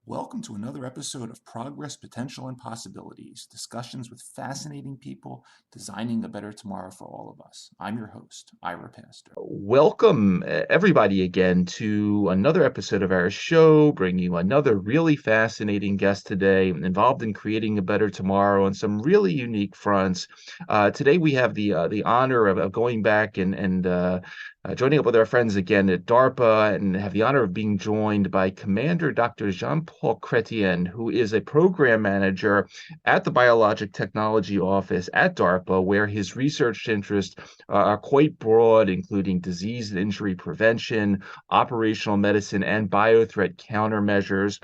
Welcome to another episode of Progress, Potential, and Possibilities, discussions with fascinating people designing a better tomorrow for all of us. I'm your host, Ira Pastor. Welcome, everybody, again to another episode of our show, bringing you another really fascinating guest today involved in creating a better tomorrow on some really unique fronts. Today, we have the honor of going back and joining up with our friends again at DARPA, and have the honor of being joined by Commander Dr. Jean-Paul Chretien, who is a program manager at the Biologic Technology Office at DARPA, where his research interests are quite broad, including disease and injury prevention, operational medicine, and biothreat countermeasures.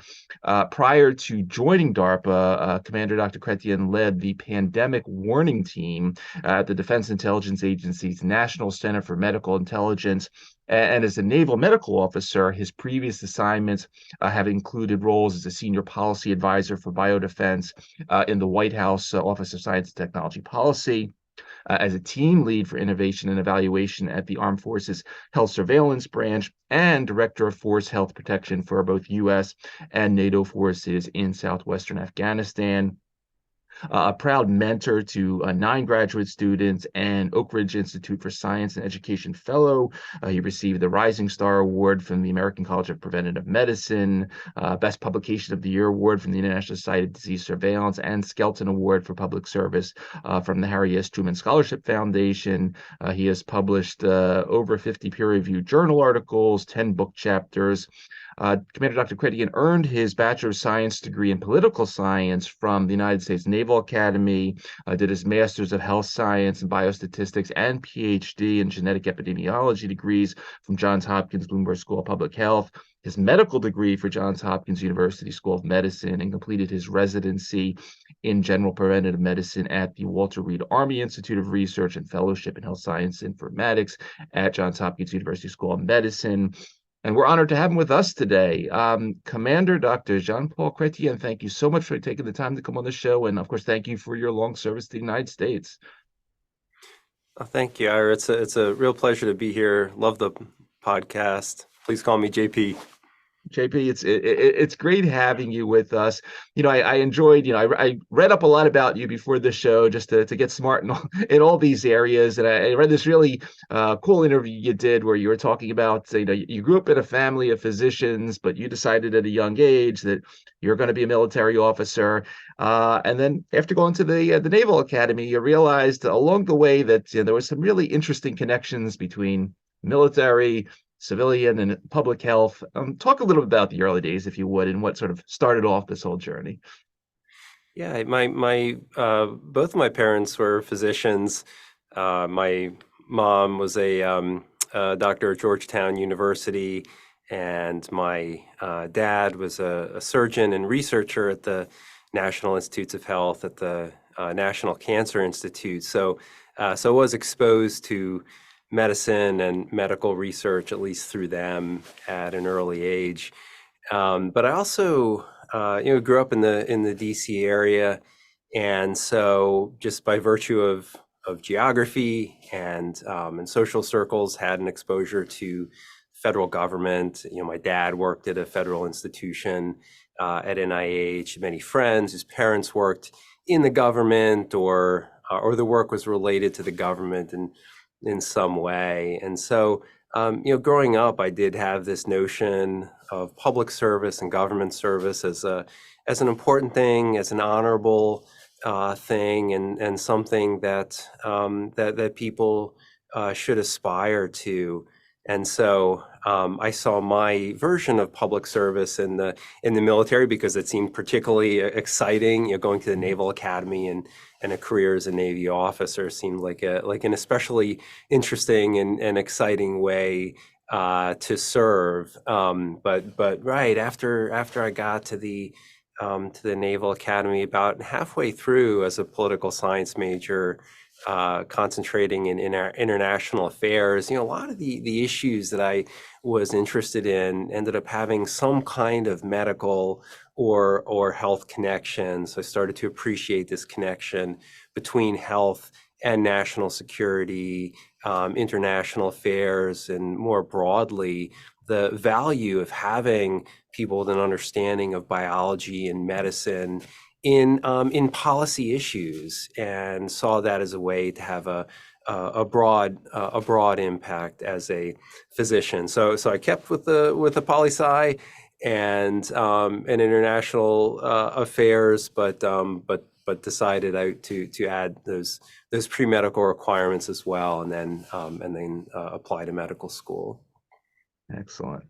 Prior to joining DARPA, Commander Dr. Chretien led the pandemic warning team at the Defense Intelligence Agency's National Center for Medical Intelligence. And as a naval medical officer, his previous assignments have included roles as a senior policy advisor for Biodefense in the White House Office of Science and Technology Policy, as a team lead for innovation and evaluation at the Armed Forces Health Surveillance Branch, and Director of Force Health Protection for both U.S. and NATO forces in southwestern Afghanistan. A proud mentor to 9 graduate students and Oak Ridge Institute for Science and Education Fellow. He received the Rising Star Award from the American College of Preventive Medicine, Best Publication of the Year Award from the International Society of Disease Surveillance, and Skelton Award for Public Service from the Harry S. Truman Scholarship Foundation. He has published over 50 peer-reviewed journal articles, 10 book chapters. Commander Dr. Chretien earned his Bachelor of Science degree in Political Science from the United States Naval Academy, did his Master's of Health Science and Biostatistics and PhD in Genetic Epidemiology degrees from Johns Hopkins Bloomberg School of Public Health, his medical degree for Johns Hopkins University School of Medicine, and completed his residency in General Preventive Medicine at the Walter Reed Army Institute of Research and Fellowship in Health Science Informatics at Johns Hopkins University School of Medicine. And we're honored to have him with us today. Commander Dr. Jean-Paul Chretien, thank you so much for taking the time to come on the show. And of course, thank you for your long service to the United States. Thank you, Ira. It's a real pleasure to be here. Love the podcast. Please call me JP. JP, it's great having you with us. I enjoyed, I read up a lot about you before the show just to get smart in all these areas. And I read this really cool interview you did where you were talking about, you grew up in a family of physicians, but you decided at a young age that you're going to be a military officer. And then after going to the Naval Academy, you realized along the way that there was some really interesting connections between military, civilian, and public health. Talk a little bit about the early days, if you would, and what sort of started off this whole journey. Yeah, my both of my parents were physicians. My mom was a doctor at Georgetown University, and my dad was a surgeon and researcher at the National Institutes of Health at the National Cancer Institute. So I was exposed to medicine and medical research, at least through them, at an early age. But I also, grew up in the DC area, and so just by virtue of geography and social circles, had an exposure to federal government. My dad worked at a federal institution at NIH. Many friends whose parents worked in the government, or the work was related to the government in some way. And so, growing up, I did have this notion of public service and government service as an important thing, as an honorable thing, and something that people should aspire to. And so I saw my version of public service in the military because it seemed particularly exciting. Going to the Naval Academy and a career as a Navy officer seemed like an especially interesting and exciting way to serve. But right after I got to the Naval Academy, about halfway through as a political science major, concentrating in our international affairs, a lot of the issues that I was interested in ended up having some kind of medical or health connection. So I started to appreciate this connection between health and national security, international affairs, and more broadly, the value of having people with an understanding of biology and medicine in policy issues, and saw that as a way to have a broad impact as a physician. So I kept with the poli-sci and international affairs, but decided to add those pre-medical requirements as well, and then apply to medical school. Excellent.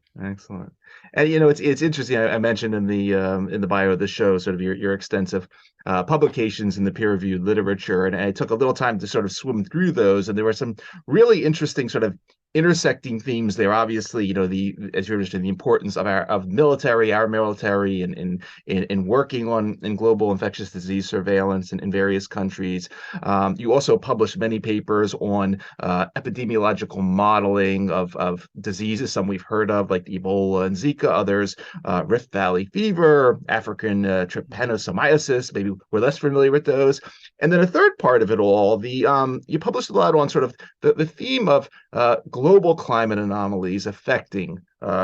And it's interesting. I mentioned in the bio of the show sort of your extensive publications in the peer-reviewed literature, and I took a little time to sort of swim through those, and there were some really interesting sort of intersecting themes there. Obviously, as you mentioned, the importance of our military in working in global infectious disease surveillance in various countries. You also published many papers on epidemiological modeling of diseases, some we've heard of, like Ebola and Zika, others, Rift Valley fever, African trypanosomiasis. Maybe we're less familiar with those. And then a third part of it all, you published a lot on sort of the theme of global climate anomalies affecting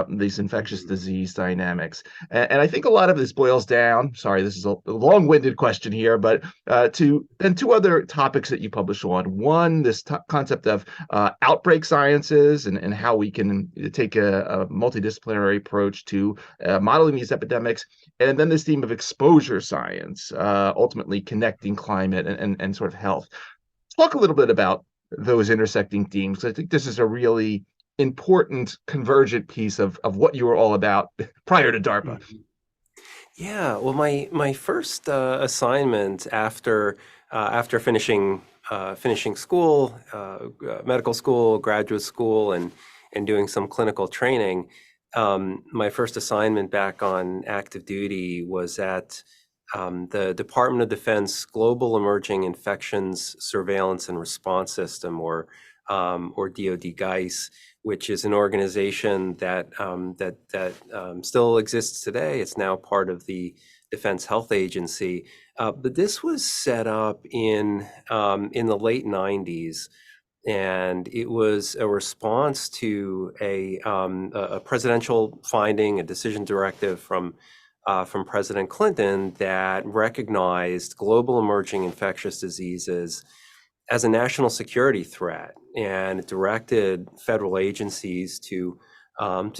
these infectious disease dynamics. And I think a lot of this boils down, sorry, this is a long-winded question here, but to two other topics that you publish on. One, this concept of outbreak sciences and how we can take a multidisciplinary approach to modeling these epidemics. And then this theme of exposure science, ultimately connecting climate and sort of health. Talk a little bit about those intersecting themes. I think this is a really important convergent piece of what you were all about prior to DARPA. Yeah, well, my first assignment after finishing school, medical school, graduate school, and doing some clinical training, my first assignment back on active duty was at the Department of Defense Global Emerging Infections Surveillance and Response System, or DoD GEIS, which is an organization that still exists today. It's now part of the Defense Health Agency, but this was set up in the late 90s, and it was a response to a presidential finding, a decision directive from President Clinton that recognized global emerging infectious diseases as a national security threat, and it directed federal agencies to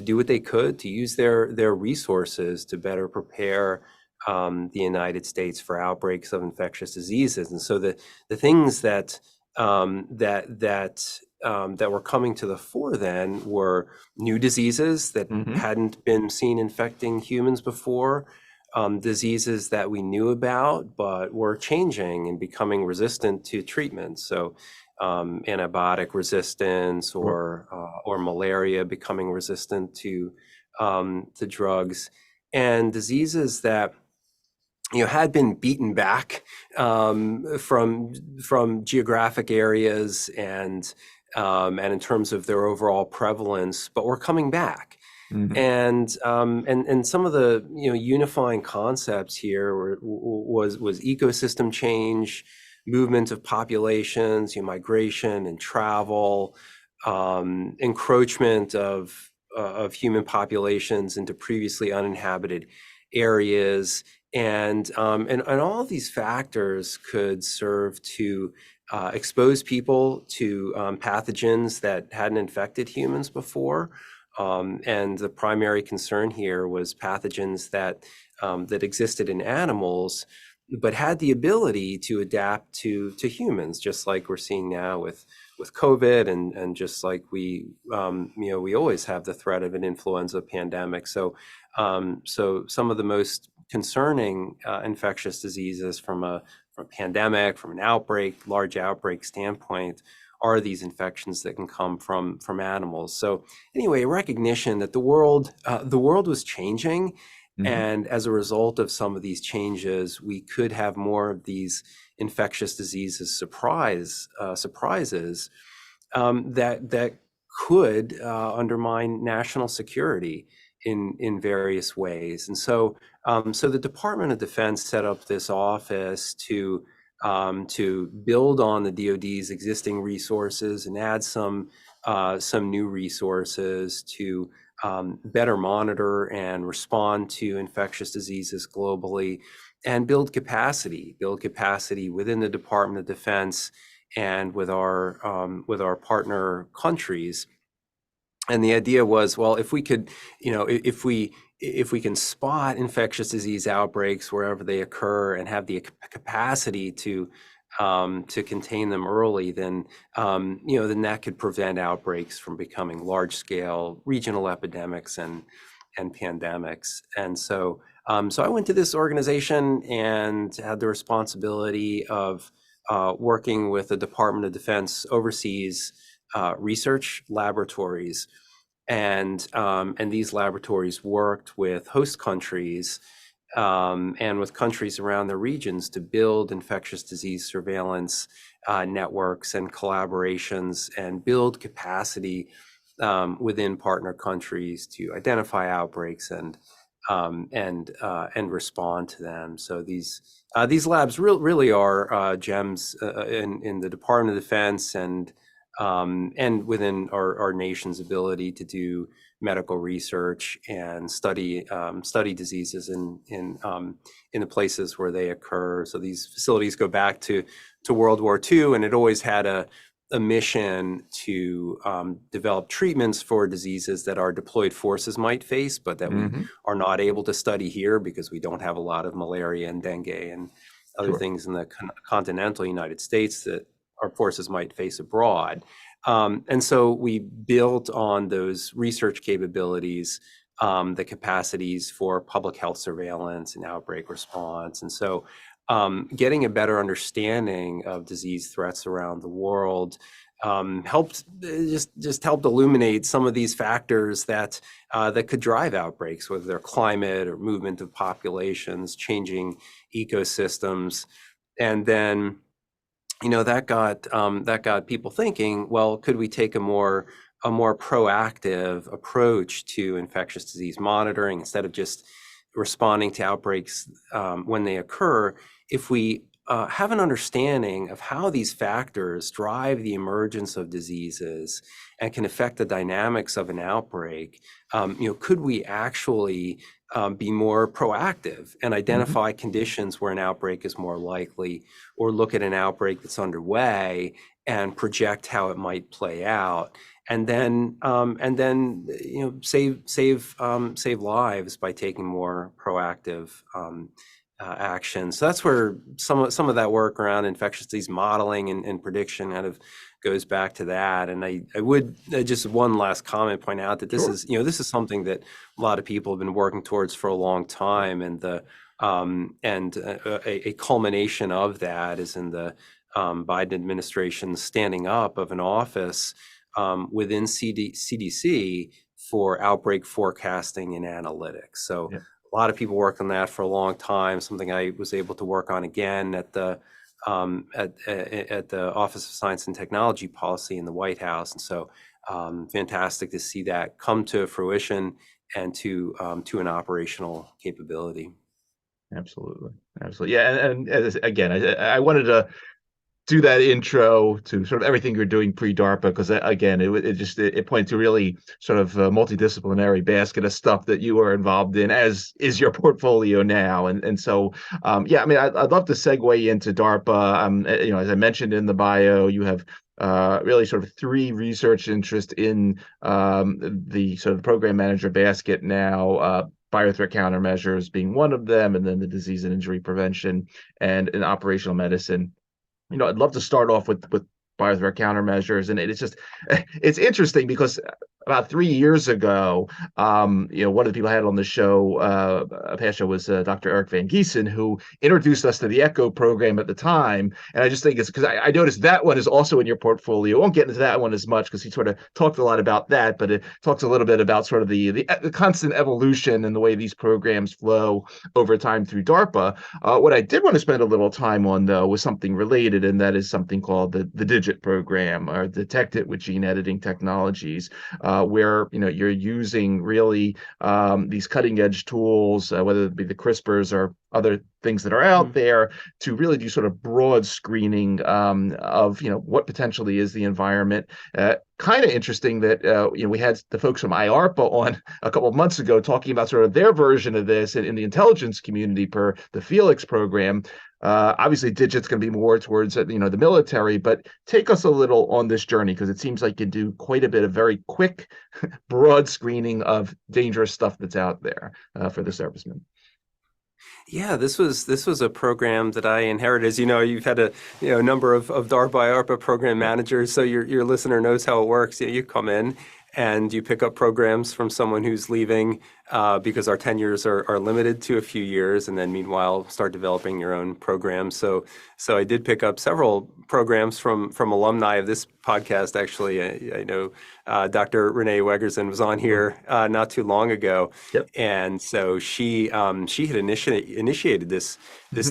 do what they could to use their resources to better prepare the United States for outbreaks of infectious diseases. And so the things that were coming to the fore then were new diseases that hadn't been seen infecting humans before, diseases that we knew about but were changing and becoming resistant to treatment. So antibiotic resistance or malaria becoming resistant to drugs, and diseases that had been beaten back from geographic areas and in terms of their overall prevalence, but were coming back. And some of the unifying concepts here was ecosystem change, movement of populations, migration and travel, encroachment of human populations into previously uninhabited areas, and all of these factors could serve to expose people to pathogens that hadn't infected humans before. And the primary concern here was pathogens that existed in animals, but had the ability to adapt to humans, just like we're seeing now with COVID, and just like we always have the threat of an influenza pandemic. So some of the most concerning infectious diseases from a pandemic, from an outbreak, large outbreak standpoint, are these infections that can come from animals. So anyway, recognition that the world was changing, and as a result of some of these changes, we could have more of these infectious diseases surprises that could undermine national security in various ways. And so the Department of Defense set up this office to build on the DoD's existing resources and add some new resources to better monitor and respond to infectious diseases globally, and build capacity within the Department of Defense and with our partner countries. And the idea was, well, if we could, if we can spot infectious disease outbreaks wherever they occur and have the capacity to contain them early, then that could prevent outbreaks from becoming large-scale regional epidemics and pandemics. And so I went to this organization and had the responsibility of working with the Department of Defense overseas research laboratories, and these laboratories worked with host countries and with countries around the regions to build infectious disease surveillance networks and collaborations, and build capacity within partner countries to identify outbreaks and respond to them. So these labs really are gems in the Department of Defense and within our nation's ability to do medical research and study diseases in the places where they occur. So these facilities go back to World War II, and it always had a mission to develop treatments for diseases that our deployed forces might face, but that we are not able to study here because we don't have a lot of malaria and dengue and other things in the continental United States that our forces might face abroad. And so we built on those research capabilities, the capacities for public health surveillance and outbreak response. And so getting a better understanding of disease threats around the world helped illuminate some of these factors that could drive outbreaks, whether they're climate or movement of populations, changing ecosystems. And then that got people thinking, well, could we take a more proactive approach to infectious disease monitoring instead of just responding to outbreaks when they occur? If we have an understanding of how these factors drive the emergence of diseases and can affect the dynamics of an outbreak, could we actually be more proactive and identify conditions where an outbreak is more likely, or look at an outbreak that's underway and project how it might play out, and then save lives by taking more proactive action. So that's where some of that work around infectious disease modeling and prediction kind of goes back to that. And I would just one last comment point out that this is something that a lot of people have been working towards for a long time, and a culmination of that is in the Biden administration standing up of an office within CDC for outbreak forecasting and analytics. So a lot of people worked on that for a long time, something I was able to work on again at the Office of Science and Technology Policy in the White House. And so fantastic to see that come to fruition and to an operational capability. Absolutely. Yeah, and again, I wanted to do that intro to sort of everything you're doing pre-DARPA, because again, it points to really sort of a multidisciplinary basket of stuff that you are involved in, as is your portfolio now. And so, yeah, I mean, I'd love to segue into DARPA. As I mentioned in the bio, you have really sort of three research interests in the sort of program manager basket now. Biothreat countermeasures being one of them, and then the disease and injury prevention and in operational medicine. I'd love to start off with Biothreat countermeasures. And it's interesting because about 3 years ago, one of the people I had on the show, a past show, was Dr. Eric Van Giesen, who introduced us to the ECHO program at the time. And I just think it's because I noticed that one is also in your portfolio. I won't get into that one as much because he sort of talked a lot about that, but it talks a little bit about sort of the constant evolution and the way these programs flow over time through DARPA. What I did want to spend a little time on, though, was something related, and that is something called the DIGIT program, or Detect It with Gene Editing Technologies, where you're using really these cutting edge tools, whether it be the CRISPRs or other things that are out there, to really do sort of broad screening of what potentially is the environment. Kind of interesting that we had the folks from IARPA on a couple of months ago talking about sort of their version of this in the intelligence community per the Felix program. Obviously, DIGIT's going to be more towards the military, but take us a little on this journey, because it seems like you do quite a bit of very quick, broad screening of dangerous stuff that's out there for the servicemen. Yeah, this was a program that I inherited. As you know, you've had a number of DARPA, IARPA program managers, so your listener knows how it works. You come in and you pick up programs from someone who's leaving because our tenures are limited to a few years, and then meanwhile start developing your own programs. So I did pick up several programs from alumni of this podcast. Actually, I know Dr. Renee Wegerson was on here not too long ago, and so she had initiated this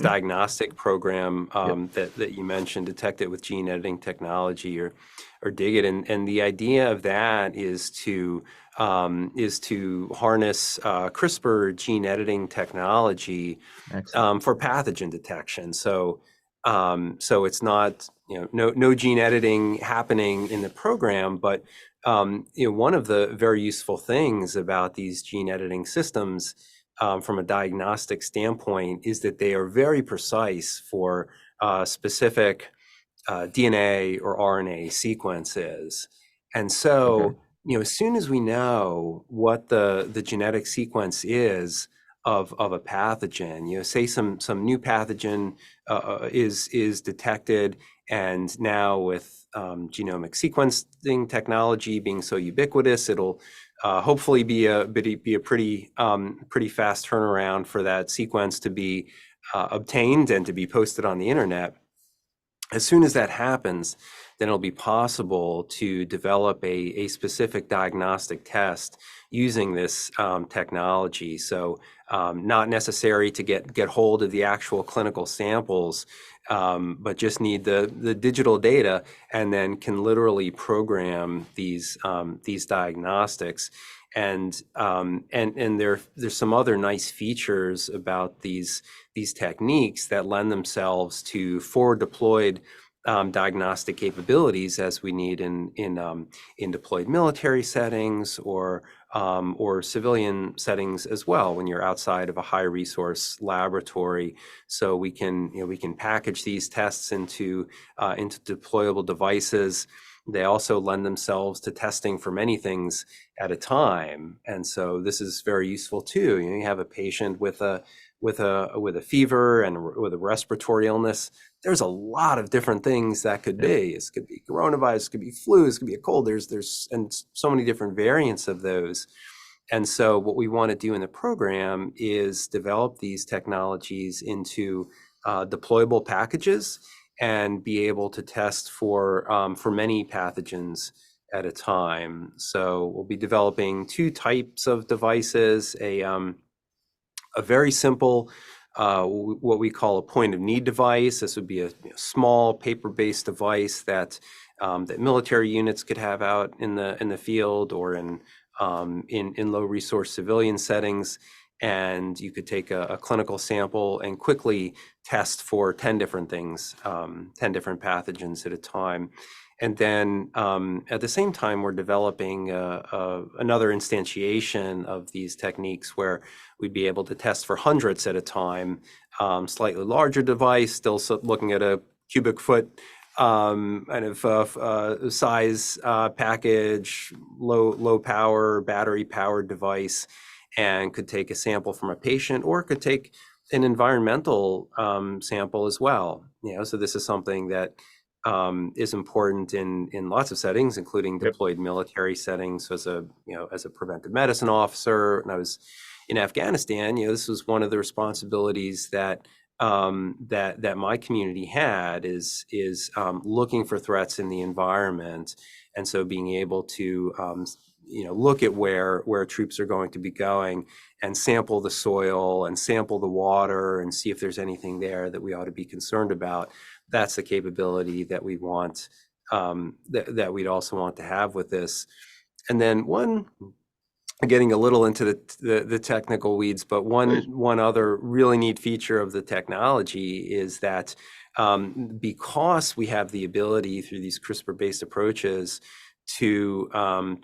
diagnostic program that you mentioned, Detect It with Gene Editing Technology, or DIG It, and the idea of that is to harness CRISPR gene editing technology for pathogen detection. So it's not no gene editing happening in the program, but one of the very useful things about these gene editing systems from a diagnostic standpoint is that they are very precise for specific DNA or RNA sequences. And so, as soon as we know what the genetic sequence is of a pathogen, say some new pathogen is detected, and now with genomic sequencing technology being so ubiquitous, it'll hopefully be a pretty fast turnaround for that sequence to be obtained and to be posted on the internet. As soon as that happens, then it'll be possible to develop a specific diagnostic test using this technology. So not necessary to get hold of the actual clinical samples, but just need the digital data, and then can literally program these diagnostics. And there's some other nice features about these techniques that lend themselves to forward deployed diagnostic capabilities, as we need in deployed military settings or civilian settings as well, when you're outside of a high resource laboratory. So we can package these tests into deployable devices. They also lend themselves to testing for many things at a time, and so this is very useful too. You have a patient with a fever and with a respiratory illness. There's a lot of different things that could be. It could be coronavirus, it could be flu, it could be a cold. There's and so many different variants of those. And so what we want to do in the program is develop these technologies into deployable packages and be able to test for many pathogens at a time. So we'll be developing two types of devices: a very simple, what we call a point of need device. This would be a small paper-based device that military units could have out in the field or in low resource civilian settings. And you could take a clinical sample and quickly test for 10 different things, 10 different pathogens at a time. And then at the same time, we're developing another instantiation of these techniques where we'd be able to test for hundreds at a time, slightly larger device, still looking at a cubic foot kind of size package, low power, battery powered device, and could take a sample from a patient, or could take an environmental sample as well. So this is something that is important in lots of settings, including Yep. deployed military settings. So as a preventive medicine officer, and I was in Afghanistan, this was one of the responsibilities that that my community had is looking for threats in the environment, and so being able to look at where troops are going to be going and sample the soil and sample the water and see if there's anything there that we ought to be concerned about. That's the capability that we want, that we'd also want to have with this. And then getting a little into the technical weeds, but one other really neat feature of the technology is that because we have the ability through these CRISPR-based approaches to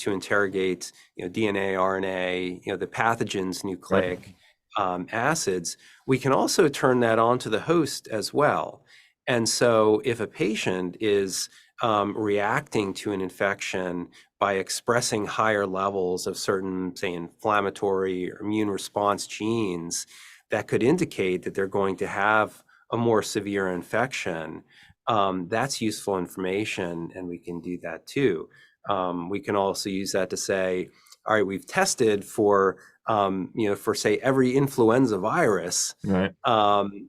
interrogate DNA, RNA, the pathogens, nucleic acids, we can also turn that on to the host as well. And so if a patient is reacting to an infection by expressing higher levels of certain, say, inflammatory or immune response genes that could indicate that they're going to have a more severe infection, that's useful information, and we can do that too. We can also use that to say, all right, we've tested for say every influenza virus, Right.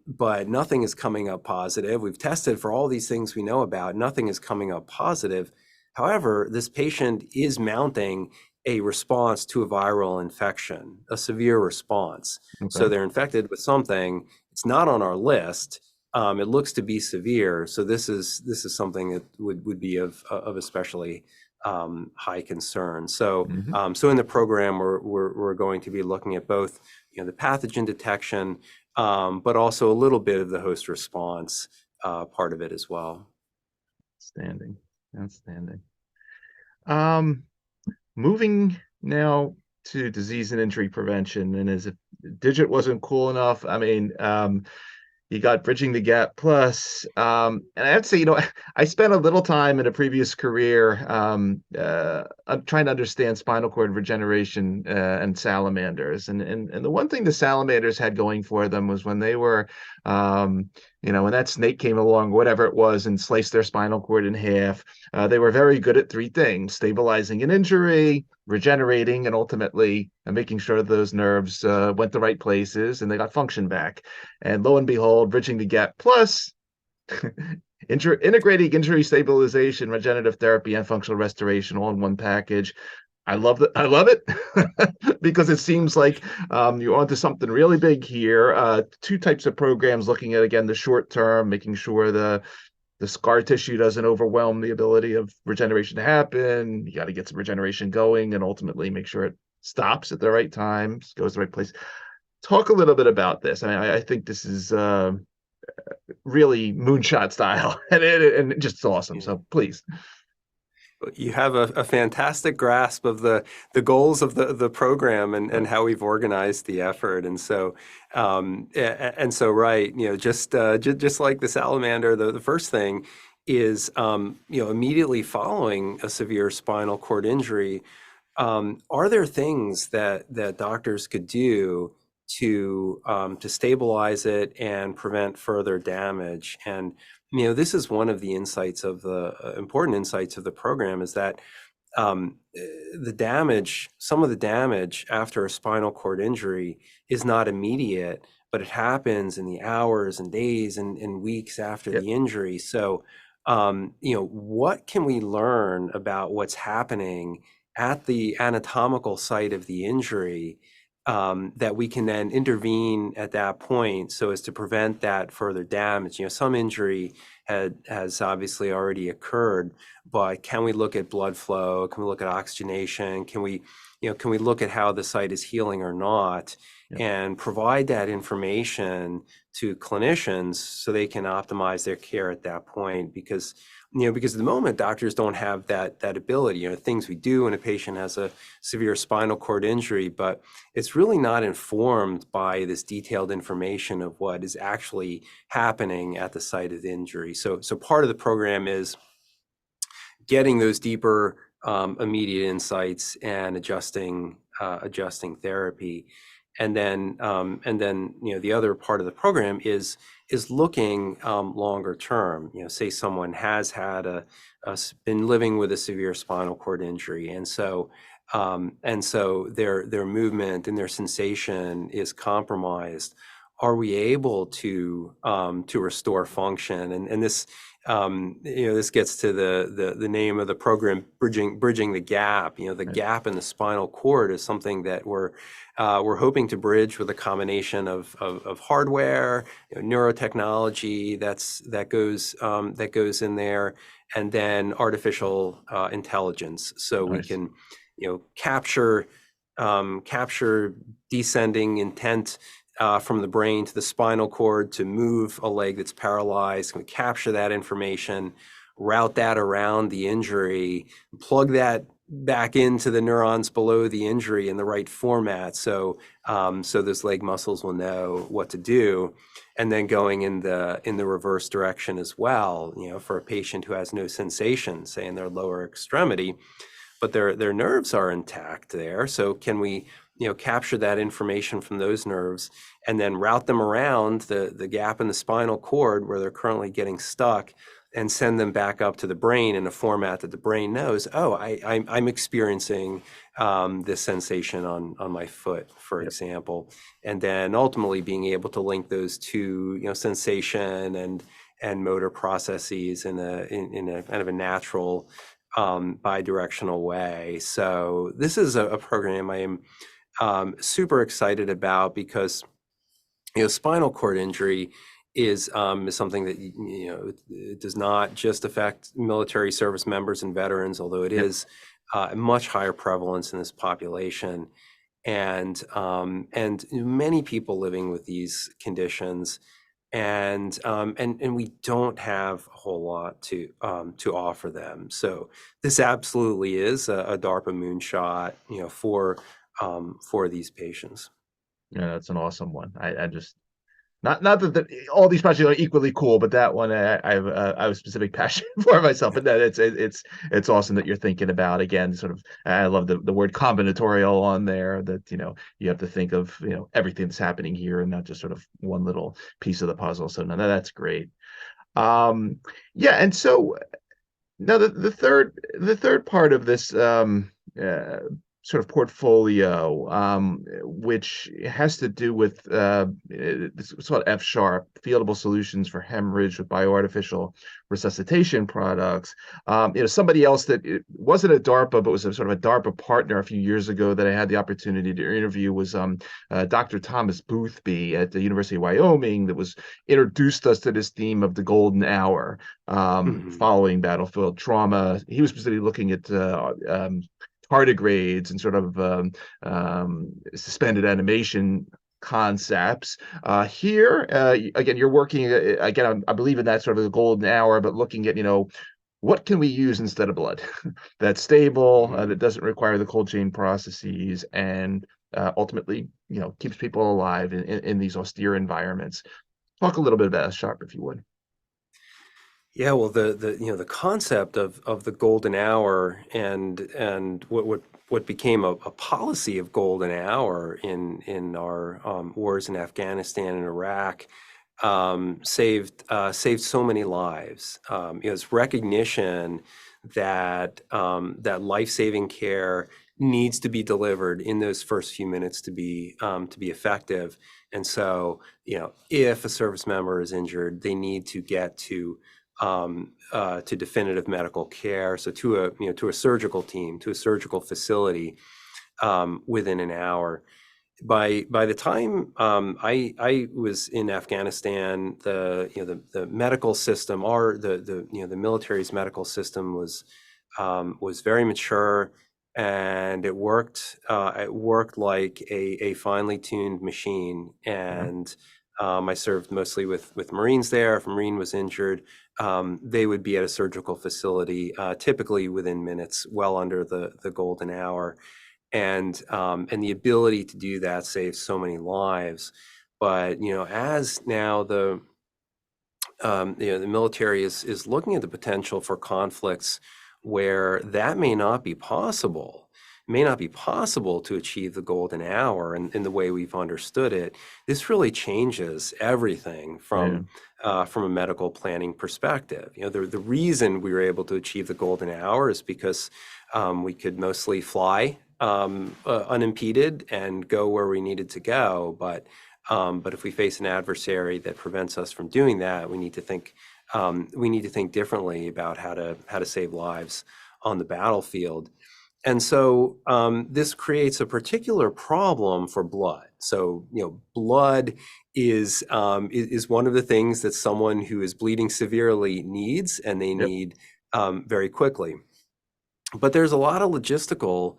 but nothing is coming up positive. We've tested for all these things we know about, nothing is coming up positive. However, this patient is mounting a response to a viral infection, a severe response. Okay. So they're infected with something. It's not on our list. It looks to be severe. So this is something that would be of especially high concern. So so in the program, we're going to be looking at both the pathogen detection, but also a little bit of the host response part of it as well. Outstanding. Moving now to disease and injury prevention, and as if Digit wasn't cool enough, I mean, you got Bridging the Gap Plus, and I have to say, I spent a little time in a previous career I'm trying to understand spinal cord regeneration and salamanders, and the one thing the salamanders had going for them was when they were when that snake came along, whatever it was, and sliced their spinal cord in half, they were very good at three things: stabilizing an injury, regenerating, and ultimately making sure those nerves went the right places and they got function back. And lo and behold, Bridging the Gap Plus, integrating injury stabilization, regenerative therapy, and functional restoration all in one package. I love it because it seems like you're onto something really big here. Two types of programs looking at, again, the short term, making sure the scar tissue doesn't overwhelm the ability of regeneration to happen. You got to get some regeneration going and ultimately make sure it stops at the right time, goes to the right place. Talk a little bit about this. I mean, I think this is really moonshot style and just awesome. So please. You have a fantastic grasp of the goals of the program and how we've organized the effort. And so right, just like the salamander, the first thing is immediately following a severe spinal cord injury, are there things that doctors could do to stabilize it and prevent further damage? And this is one of the insights of the important insights of the program, is that some of the damage after a spinal cord injury is not immediate, but it happens in the hours and days and weeks after the injury. So, what can we learn about what's happening at the anatomical site of the injury, that we can then intervene at that point so as to prevent that further damage? Some injury has obviously already occurred, but can we look at blood flow? Can we look at oxygenation? Can we look at how the site is healing or not, and provide that information to clinicians so they can optimize their care at that point? Because at the moment, doctors don't have that ability. Things we do when a patient has a severe spinal cord injury, but it's really not informed by this detailed information of what is actually happening at the site of the injury. So part of the program is getting those deeper immediate insights and adjusting therapy. And then the other part of the program is is looking longer term. Say someone has had been living with a severe spinal cord injury, and so their movement and their sensation is compromised. Are we able to restore function? And this this gets to the name of the program, bridging the gap. The gap in the spinal cord is something that we're hoping to bridge with a combination of hardware, neurotechnology that goes in there, and then artificial intelligence, so we can capture descending intent from the brain to the spinal cord to move a leg that's paralyzed. Can we capture that information, route that around the injury, plug that back into the neurons below the injury in the right format, so those leg muscles will know what to do, and then going in the reverse direction as well. For a patient who has no sensation, say in their lower extremity, but their nerves are intact there. So can we capture that information from those nerves and then route them around the gap in the spinal cord where they're currently getting stuck, and send them back up to the brain in a format that the brain knows, I'm experiencing this sensation on my foot, for example. And then ultimately being able to link those two, sensation and motor processes in a kind of a natural bidirectional way. So this is a program I am super excited about, because spinal cord injury is something that it does not just affect military service members and veterans, although it is a much higher prevalence in this population, and many people living with these conditions, and we don't have a whole lot to offer them. So this absolutely is a DARPA moonshot, for these patients. Yeah, that's an awesome one. I just not that all these projects are equally cool, but that one I have a specific passion for myself. But that it's awesome that you're thinking about, again, sort of. I love the word combinatorial on there. That you have to think of everything that's happening here and not just sort of one little piece of the puzzle. So no, that's great. Yeah, and so now the third part of this sort of portfolio, which has to do with it's called F-sharp, fieldable solutions for hemorrhage with bioartificial resuscitation products. Somebody else that it wasn't a DARPA, but was a sort of a DARPA partner a few years ago that I had the opportunity to interview was Dr. Thomas Boothby at the University of Wyoming, that was introduced us to this theme of the golden hour following battlefield trauma. He was specifically looking at tardigrades and sort of suspended animation concepts. Here, again, you're working, again, I believe in that sort of the golden hour, but looking at, what can we use instead of blood that's stable, that doesn't require the cold chain processes, and ultimately, keeps people alive in these austere environments. Talk a little bit about F-sharp, if you would. Yeah, well, the concept of the golden hour and what became a policy of golden hour in our wars in Afghanistan and Iraq saved so many lives. It's recognition that life-saving care needs to be delivered in those first few minutes to be effective. And so, if a service member is injured, they need to get to definitive medical care, so to a surgical team, to a surgical facility within an hour. By the time I was in Afghanistan, the medical system, the military's medical system was very mature, and it worked like a finely tuned machine. And I served mostly with Marines there. If a Marine was injured, they would be at a surgical facility, typically within minutes, well under the golden hour. And the ability to do that saves so many lives. But as now the military is looking at the potential for conflicts where that may not be possible, may not be possible to achieve the golden hour in the way we've understood it. This really changes everything from a medical planning perspective. The reason we were able to achieve the golden hour is because we could mostly fly unimpeded and go where we needed to go. But if we face an adversary that prevents us from doing that, we need to think differently about how to save lives on the battlefield. And so this creates a particular problem for blood. So, blood is one of the things that someone who is bleeding severely needs, and they need very quickly. But there's a lot of logistical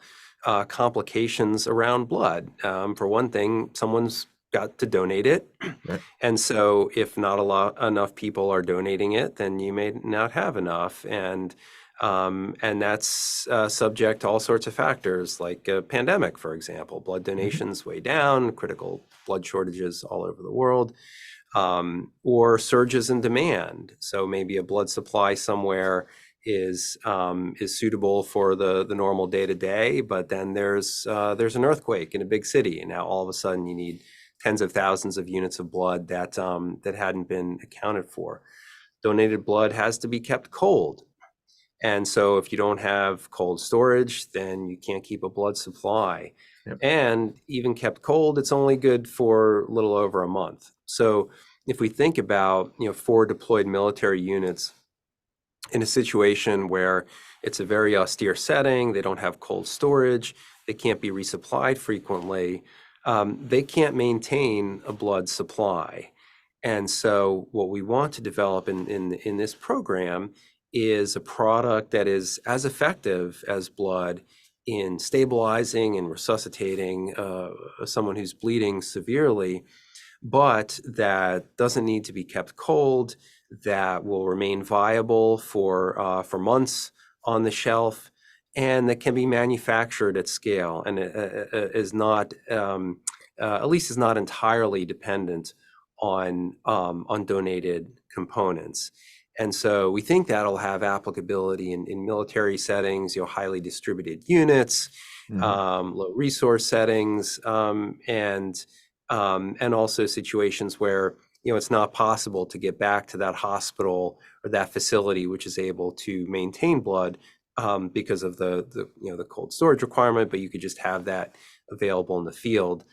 complications around blood. For one thing, someone's got to donate it. Right. And so if not enough people are donating it, then you may not have enough. And that's subject to all sorts of factors, like a pandemic, for example. Blood donations way down, critical blood shortages all over the world, or surges in demand. So maybe a blood supply somewhere is suitable for the normal day-to-day, but then there's an earthquake in a big city, and now all of a sudden you need tens of thousands of units of blood that hadn't been accounted for. Donated blood has to be kept cold. And so if you don't have cold storage, then you can't keep a blood supply. And even kept cold, it's only good for a little over a month. So if we think about, 4 deployed military units in a situation where it's a very austere setting, they don't have cold storage, they can't be resupplied frequently, they can't maintain a blood supply. And so what we want to develop in this program is a product that is as effective as blood in stabilizing and resuscitating someone who's bleeding severely, but that doesn't need to be kept cold, that will remain viable for months on the shelf, and that can be manufactured at scale, and is not, at least is not entirely dependent on donated components. And so we think that'll have applicability in military settings, highly distributed units, low resource settings, and also situations where it's not possible to get back to that hospital or that facility which is able to maintain blood because of the cold storage requirement, but you could just have that available in the field.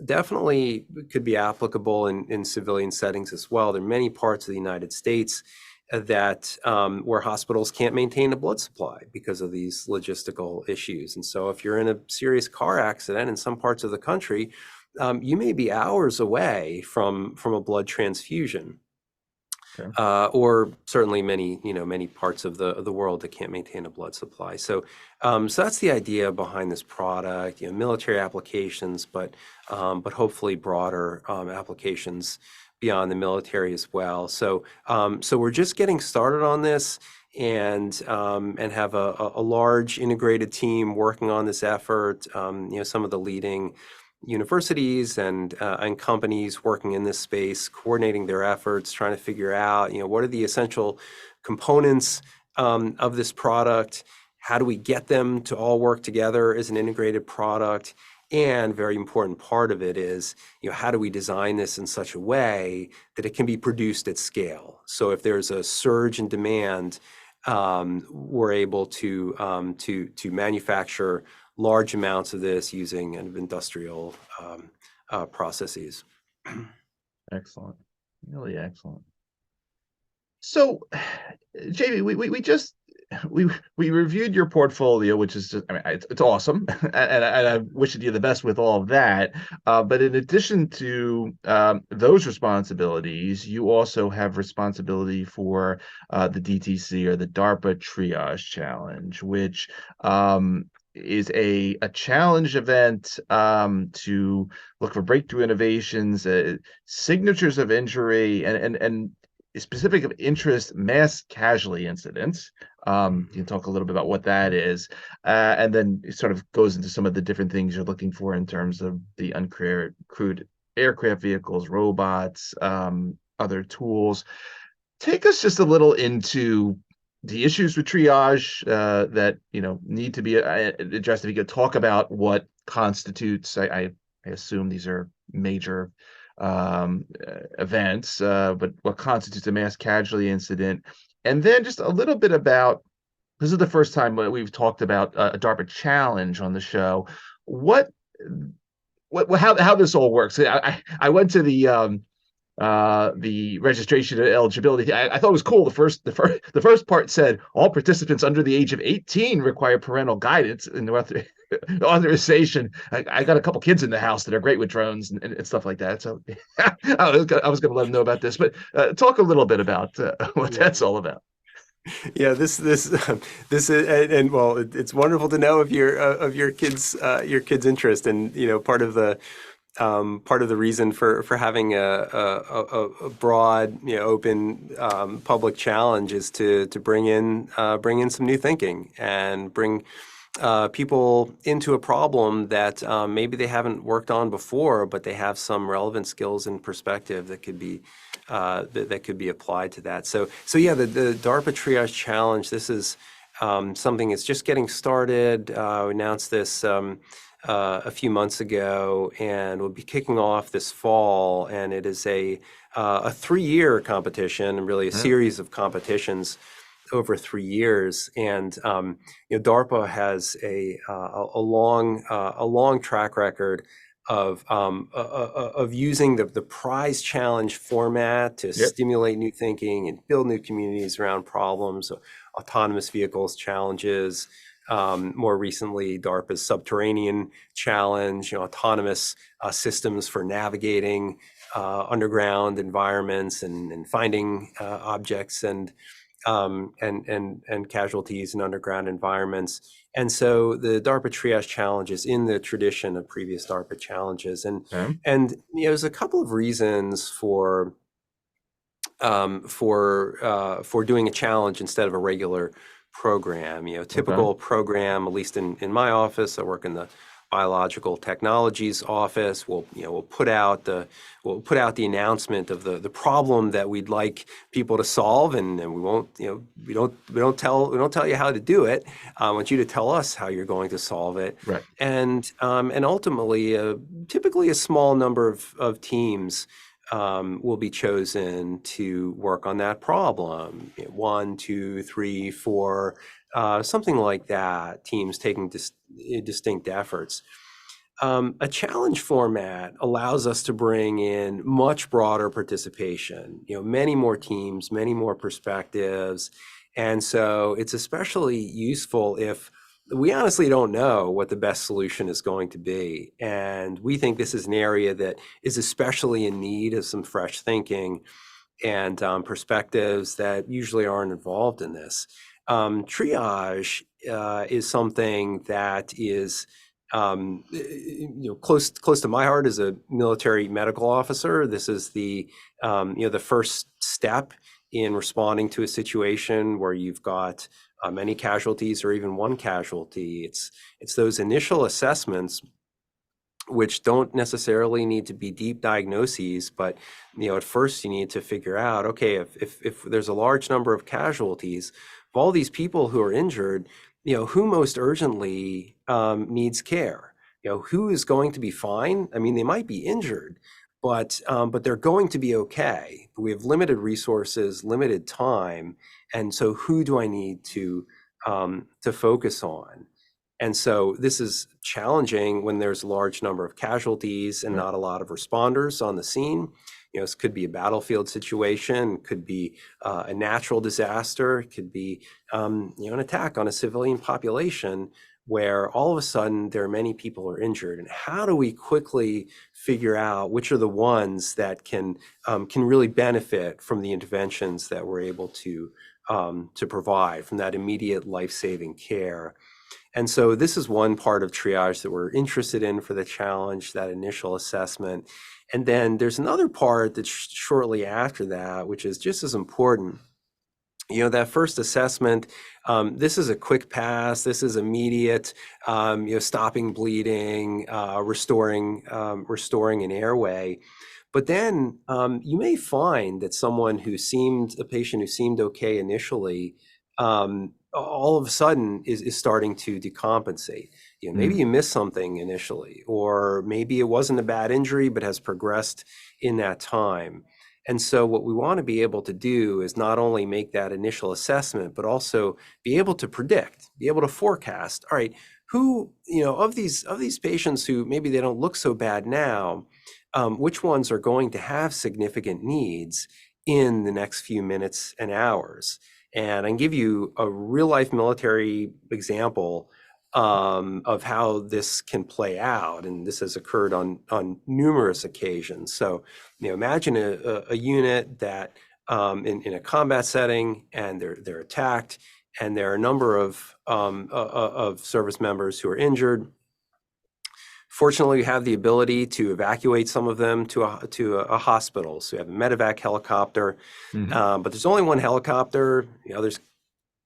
Definitely could be applicable in civilian settings as well. There are many parts of the United States that where hospitals can't maintain a blood supply because of these logistical issues. And so if you're in a serious car accident in some parts of the country, you may be hours away from a blood transfusion. Or certainly many parts of the world that can't maintain a blood supply. So that's the idea behind this product. Military applications, but hopefully broader applications beyond the military as well. So we're just getting started on this, and have a large integrated team working on this effort. Some of the leading universities and companies working in this space, coordinating their efforts, trying to figure out, what are the essential components of this product? How do we get them to all work together as an integrated product? And very important part of it is, how do we design this in such a way that it can be produced at scale? So if there's a surge in demand, we're able to manufacture large amounts of this using industrial processes. Excellent, really excellent. So, Jamie, we reviewed your portfolio, which is just, it's awesome, and I wish you the best with all of that. But in addition to those responsibilities, you also have responsibility for the DTC, or the DARPA Triage Challenge, which is a challenge event to look for breakthrough innovations, signatures of injury, and specific of interest mass casualty incidents. You can talk a little bit about what that is, and then it sort of goes into some of the different things you're looking for in terms of the uncrewed aircraft vehicles, robots, other tools. Take us just a little into the issues with triage that need to be addressed. If you could talk about what constitutes, I assume these are major events, but what constitutes a mass casualty incident, and then just a little bit about, this is the first time we've talked about a DARPA challenge on the show. How this all works. I went to the registration and eligibility. I thought it was cool. The first part said all participants under the age of 18 require parental guidance and authorization. I got a couple kids in the house that are great with drones and stuff like that. So I was going to let them know about this, but talk a little bit about what that's all about. Yeah, this is, and well, it's wonderful to know of your kids' interest, and part of the reason for having a broad, open, public challenge is to bring in some new thinking and bring people into a problem that maybe they haven't worked on before, but they have some relevant skills and perspective that could be applied to that. So yeah, the DARPA Triage Challenge. This is something that's just getting started. We announced this a few months ago, and we'll be kicking off this fall. And it is a 3-year competition, and really a series of competitions over 3 years. And DARPA has a long track record of using the prize challenge format to stimulate new thinking and build new communities around problems, autonomous vehicles challenges. More recently, DARPA's subterranean challenge, autonomous systems for navigating underground environments and finding objects and casualties in underground environments. And so the DARPA Triage Challenge is in the tradition of previous DARPA challenges. And there's a couple of reasons for doing a challenge instead of a regular program. Typical program, at least in my office, I work in the biological technologies office. We'll put out the announcement of the problem that we'd like people to solve, and we won't we don't tell you how to do it. I want you to tell us how you're going to solve it. Right. And ultimately, typically a small number of teams will be chosen to work on that problem. 1, 2, 3, 4. Something like that, teams taking distinct efforts. A challenge format allows us to bring in much broader participation, many more teams, many more perspectives. And so it's especially useful if we honestly don't know what the best solution is going to be. And we think this is an area that is especially in need of some fresh thinking and perspectives that usually aren't involved in this. Triage is something that is close to my heart as a military medical officer. This is the first step in responding to a situation where you've got many casualties or even one casualty. It's those initial assessments, which don't necessarily need to be deep diagnoses, but at first you need to figure out, okay, if there's a large number of casualties, of all these people who are injured, who most urgently needs care? Who is going to be fine? I mean, they might be injured, but they're going to be okay. We have limited resources, limited time, and so who do I need to focus on? And so this is challenging when there's a large number of casualties and not a lot of responders on the scene. This could be a battlefield situation, could be a natural disaster, it could be an attack on a civilian population where all of a sudden there are many people who are injured. And how do we quickly figure out which are the ones that can really benefit from the interventions that we're able to provide, from that immediate life-saving care? And so this is one part of triage that we're interested in for the challenge, that initial assessment. And then there's another part that's shortly after that, which is just as important. That first assessment, this is a quick pass. This is immediate, stopping bleeding, restoring an airway. But then you may find that a patient who seemed okay initially, all of a sudden is starting to decompensate. Maybe you missed something initially, or maybe it wasn't a bad injury, but has progressed in that time. And so what we want to be able to do is not only make that initial assessment, but also be able to predict, be able to forecast, all right, who, of these patients who maybe they don't look so bad now, which ones are going to have significant needs in the next few minutes and hours. And I can give you a real life military example of how this can play out. And this has occurred on numerous occasions. So, imagine a unit that in a combat setting, and they're attacked, and there are a number of service members who are injured. Fortunately, we have the ability to evacuate some of them to a hospital. So we have a medevac helicopter, but there's only one helicopter.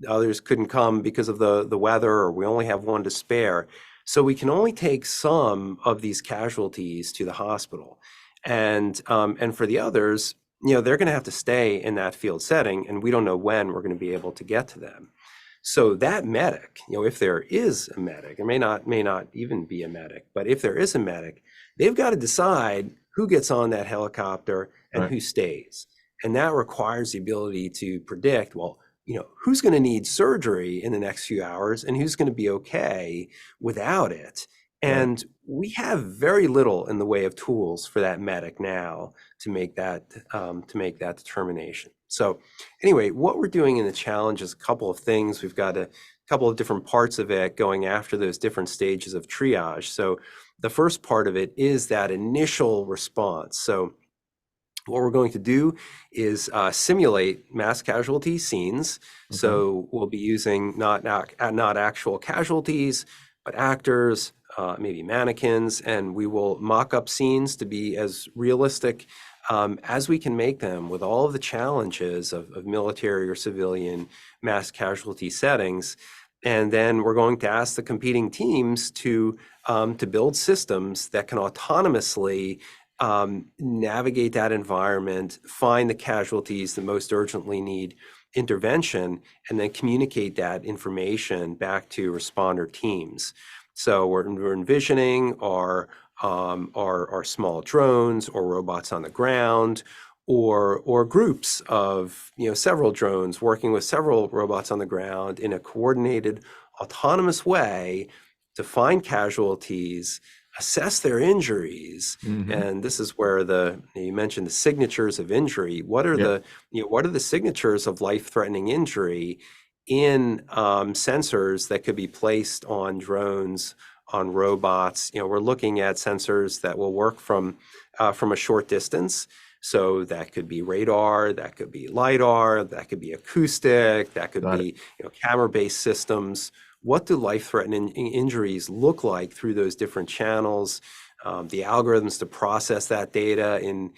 Others couldn't come because of the weather, or we only have one to spare. So we can only take some of these casualties to the hospital, and for the others, they're going to have to stay in that field setting, and we don't know when we're going to be able to get to them. So that medic, if there is a medic, it may not even be a medic, but if there is a medic, they've got to decide who gets on that helicopter and who stays. And that requires the ability to predict, well, who's going to need surgery in the next few hours and who's going to be okay without it. And we have very little in the way of tools for that medic now to make that determination. So anyway, what we're doing in the challenge is a couple of things. We've got a couple of different parts of it going after those different stages of triage. So the first part of it is that initial response. So what we're going to do is simulate mass casualty scenes. So we'll be using not actual casualties, but actors, maybe mannequins, and we will mock up scenes to be as realistic as we can make them, with all of the challenges of military or civilian mass casualty settings. And then we're going to ask the competing teams to build systems that can autonomously navigate that environment, find the casualties that most urgently need intervention, and then communicate that information back to responder teams. So we're envisioning our small drones or robots on the ground, or groups of several drones working with several robots on the ground in a coordinated, autonomous way to find casualties, assess their injuries. And this is where you mentioned the signatures of injury. What are the signatures of life-threatening injury in sensors that could be placed on drones, on robots? We're looking at sensors that will work from a short distance. So that could be radar, that could be LiDAR, that could be acoustic, that could be camera-based systems. What do life-threatening injuries look like through those different channels? The algorithms to process that data in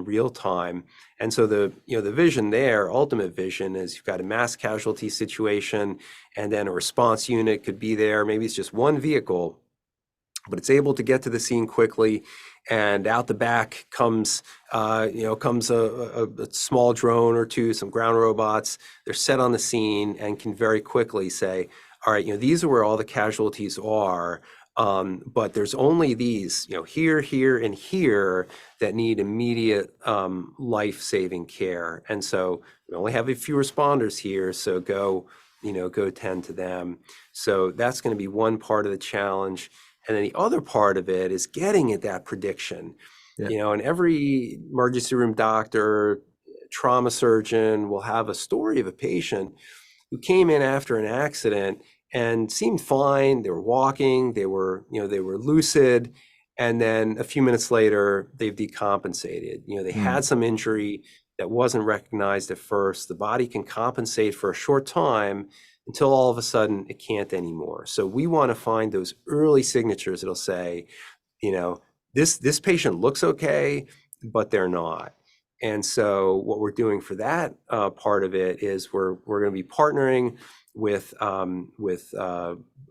real time. And so the vision there, ultimate vision, is you've got a mass casualty situation, and then a response unit could be there. Maybe it's just one vehicle, but it's able to get to the scene quickly. And out the back comes a small drone or two, some ground robots. They're set on the scene and can very quickly say, all right, these are where all the casualties are, but there's only these, here, and here that need immediate life-saving care. And so we only have a few responders here, so go tend to them. So that's going to be one part of the challenge. And then the other part of it is getting at that prediction. And every emergency room doctor, trauma surgeon will have a story of a patient who came in after an accident and seemed fine. They were walking, they were lucid, and then a few minutes later, they've decompensated. They had some injury that wasn't recognized at first. The body can compensate for a short time until all of a sudden it can't anymore. So we want to find those early signatures that'll say, this patient looks okay, but they're not. And so what we're doing for that part of it is we're going to be partnering with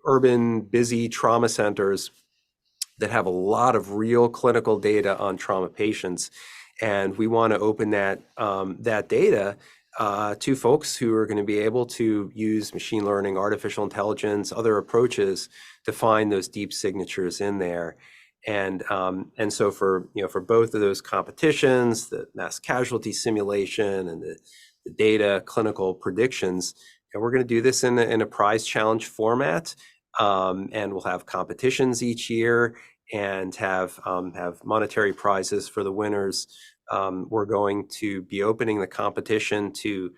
urban, busy trauma centers that have a lot of real clinical data on trauma patients, and we want to open that data two folks who are going to be able to use machine learning, artificial intelligence, other approaches to find those deep signatures in there. And so for both of those competitions, the mass casualty simulation and the data clinical predictions, and we're going to do this in a prize challenge format, and we'll have competitions each year and have monetary prizes for the winners. We're going to be opening the competition to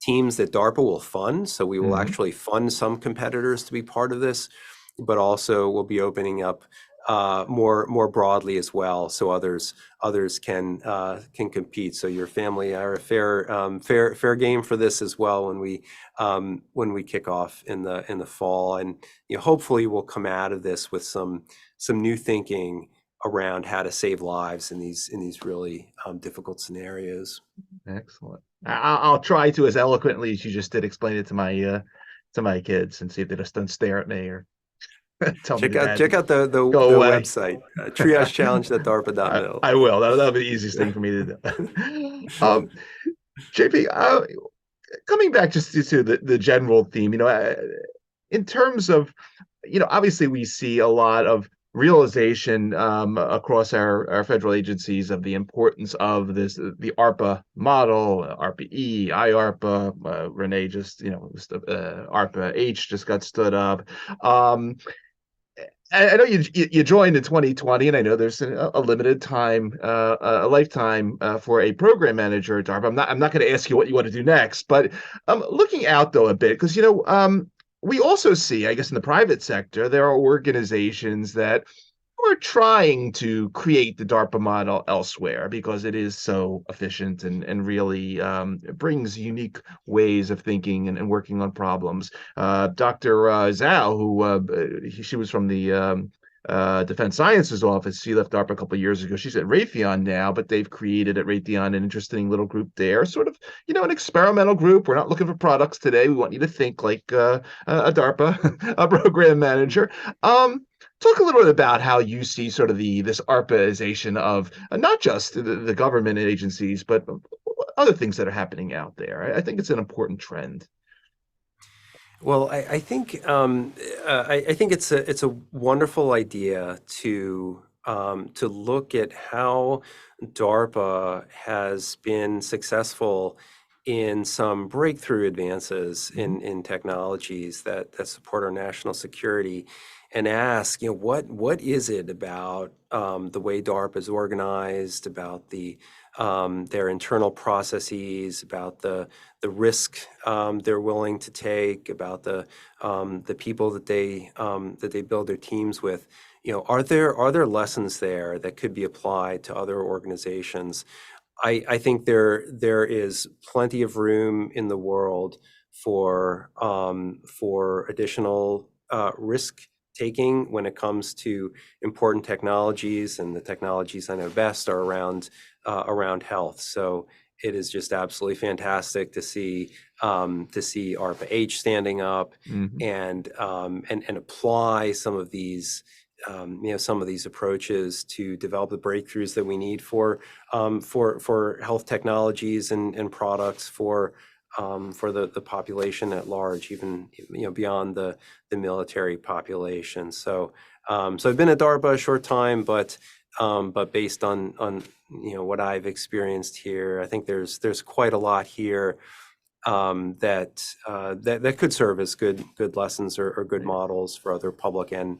teams that DARPA will fund. So we will actually fund some competitors to be part of this, but also we'll be opening up more broadly as well, so others can compete. So your family are a fair game for this as well when we kick off in the fall, and hopefully we'll come out of this with some new thinking around how to save lives in these really difficult scenarios. Excellent. I'll try to, as eloquently as you just did, explain it to my kids and see if they just don't stare at me or tell me check out the website, triagechallenge.darpa.mil. I will. That'll be the easiest thing for me to do. JP, coming back just to the general theme, in terms of, obviously we see a lot of realization across our federal agencies of the importance of the ARPA model, ARPA-E, IARPA, Renee just, ARPA-H just got stood up. I know you joined in 2020, and I know there's a limited time, a lifetime for a program manager at DARPA. I'm not going to ask you what you want to do next, but looking out though a bit, because we also see, I guess, in the private sector, there are organizations that are trying to create the DARPA model elsewhere because it is so efficient and really brings unique ways of thinking and working on problems. Dr. Zhao, who she was from the Defense Sciences Office. She left DARPA a couple of years ago. She's at Raytheon now, but they've created at Raytheon an interesting little group there, sort of, an experimental group. We're not looking for products today. We want you to think like a DARPA, a program manager. Talk a little bit about how you see sort of this ARPAization of not just the government agencies, but other things that are happening out there. I think it's an important trend. Well, I think it's a wonderful idea to look at how DARPA has been successful in some breakthrough advances in technologies that support our national security, and ask, what is it about the way DARPA is organized, about their internal processes, about the risk they're willing to take, about the people that they build their teams with. Are there lessons there that could be applied to other organizations? I think there is plenty of room in the world for additional risk taking when it comes to important technologies, and the technologies I know best are around health. So it is just absolutely fantastic to see ARPA-H standing up and apply some of these approaches to develop the breakthroughs that we need for health technologies and products for the population at large, even beyond the military population. So I've been at DARPA a short time, but based on what I've experienced here, I think there's quite a lot here that could serve as good lessons or good models for other public and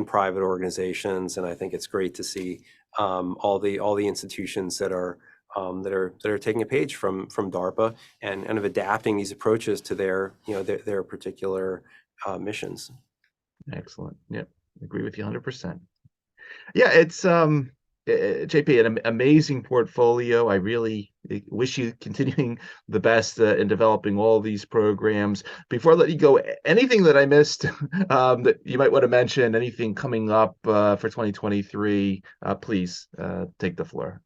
private organizations. And I think it's great to see all the institutions that are taking a page from DARPA and kind of adapting these approaches to their particular missions. Excellent. Yep, agree with you 100%. Yeah, it's JP, an amazing portfolio. I really wish you continuing the best in developing all these programs. Before I let you go, anything that I missed that you might want to mention, anything coming up for 2023, please take the floor.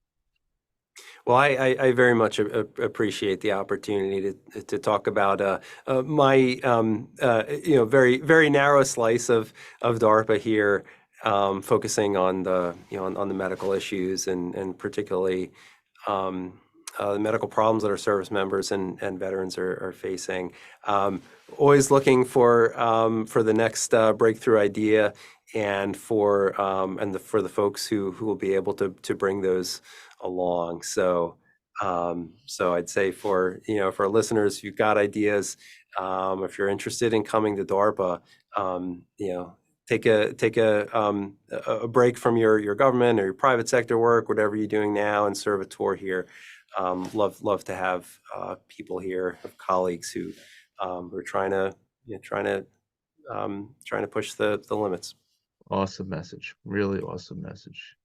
Well, I very much appreciate the opportunity to talk about my very very narrow slice of DARPA here, focusing on the on the medical issues and particularly the medical problems that our service members and veterans are facing. Always looking for the next breakthrough idea, and for the folks who will be able to bring those along. So I'd say for our listeners, if you've got ideas, if you're interested in coming to DARPA, take a break from your government or your private sector work, whatever you're doing now, and serve a tour here. Love to have people here, colleagues who are trying to push the limits. Awesome message. Really awesome message.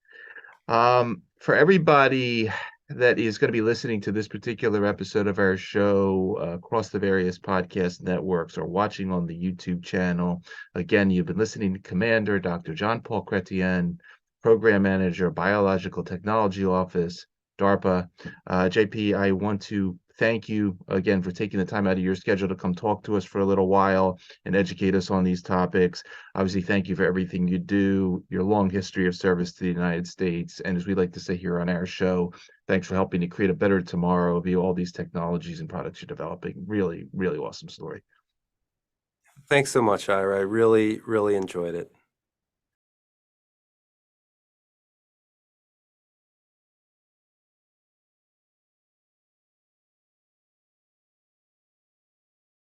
For everybody that is going to be listening to this particular episode of our show across the various podcast networks or watching on the YouTube channel, again, you've been listening to Commander Dr. John Paul Chretien, Program Manager, Biological Technology Office, DARPA. JP, I want to thank you again for taking the time out of your schedule to come talk to us for a little while and educate us on these topics. Obviously, thank you for everything you do, your long history of service to the United States. And as we like to say here on our show, thanks for helping to create a better tomorrow via all these technologies and products you're developing. Really, really awesome story. Thanks so much, Ira. I really, really enjoyed it.